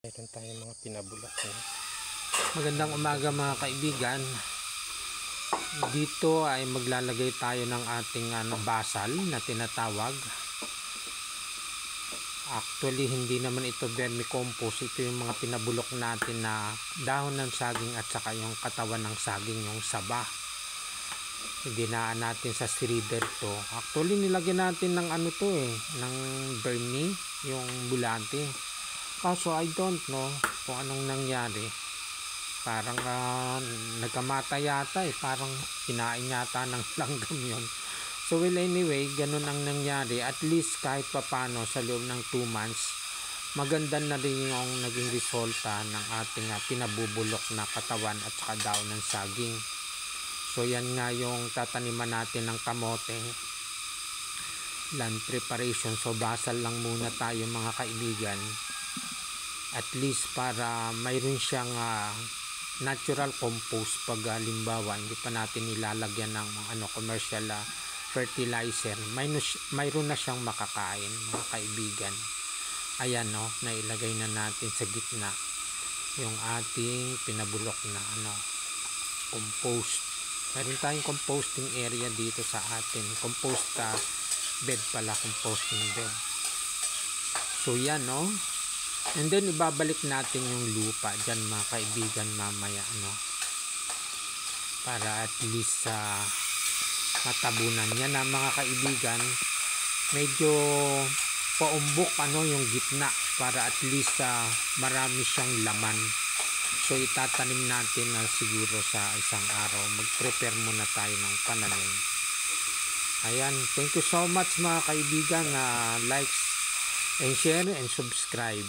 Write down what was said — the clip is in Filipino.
Meron tayong mga pinabulak na. Magandang umaga mga kaibigan. Dito ay maglalagay tayo ng ating basal na tinatawag. Actually hindi naman ito vermicompost, ito yung mga pinabulok natin na dahon ng saging at saka yung katawan ng saging, yung saba. Ginaan natin sa shredder to. Actually nilagyan natin ng ng vermi, yung bulante. Kaso I don't know kung anong nangyari. Parang nagkamata yata parang kinain yata ng langgam yun. So well, anyway, ganun ang nangyari. At least kahit papano sa loob ng 2 months, maganda na rin yung naging resulta ng ating pinabubulok na katawan at saka daon ng saging. So yan nga yung tataniman natin ng kamote, land preparation. So basal lang muna tayo mga kaibigan, at least para mayroon siyang natural compost pag halimbawa hindi pa natin nilalagyan ng commercial fertilizer. Mayroon na siyang makakain mga kaibigan. Ayan, nailagay na natin sa gitna yung ating pinabulok na compost. Mayroon tayong composting area dito sa atin, compost bed pala, composting bed. So yan, and then ibabalik natin yung lupa dyan mga kaibigan mamaya, para at least matabunan. Yan mga kaibigan, medyo paumbok yung gitna para at least marami siyang laman. So itatanim natin siguro sa isang araw. Mag-prepare muna tayo ng pananim. Ayan, thank you so much mga kaibigan. Likes and share and subscribe.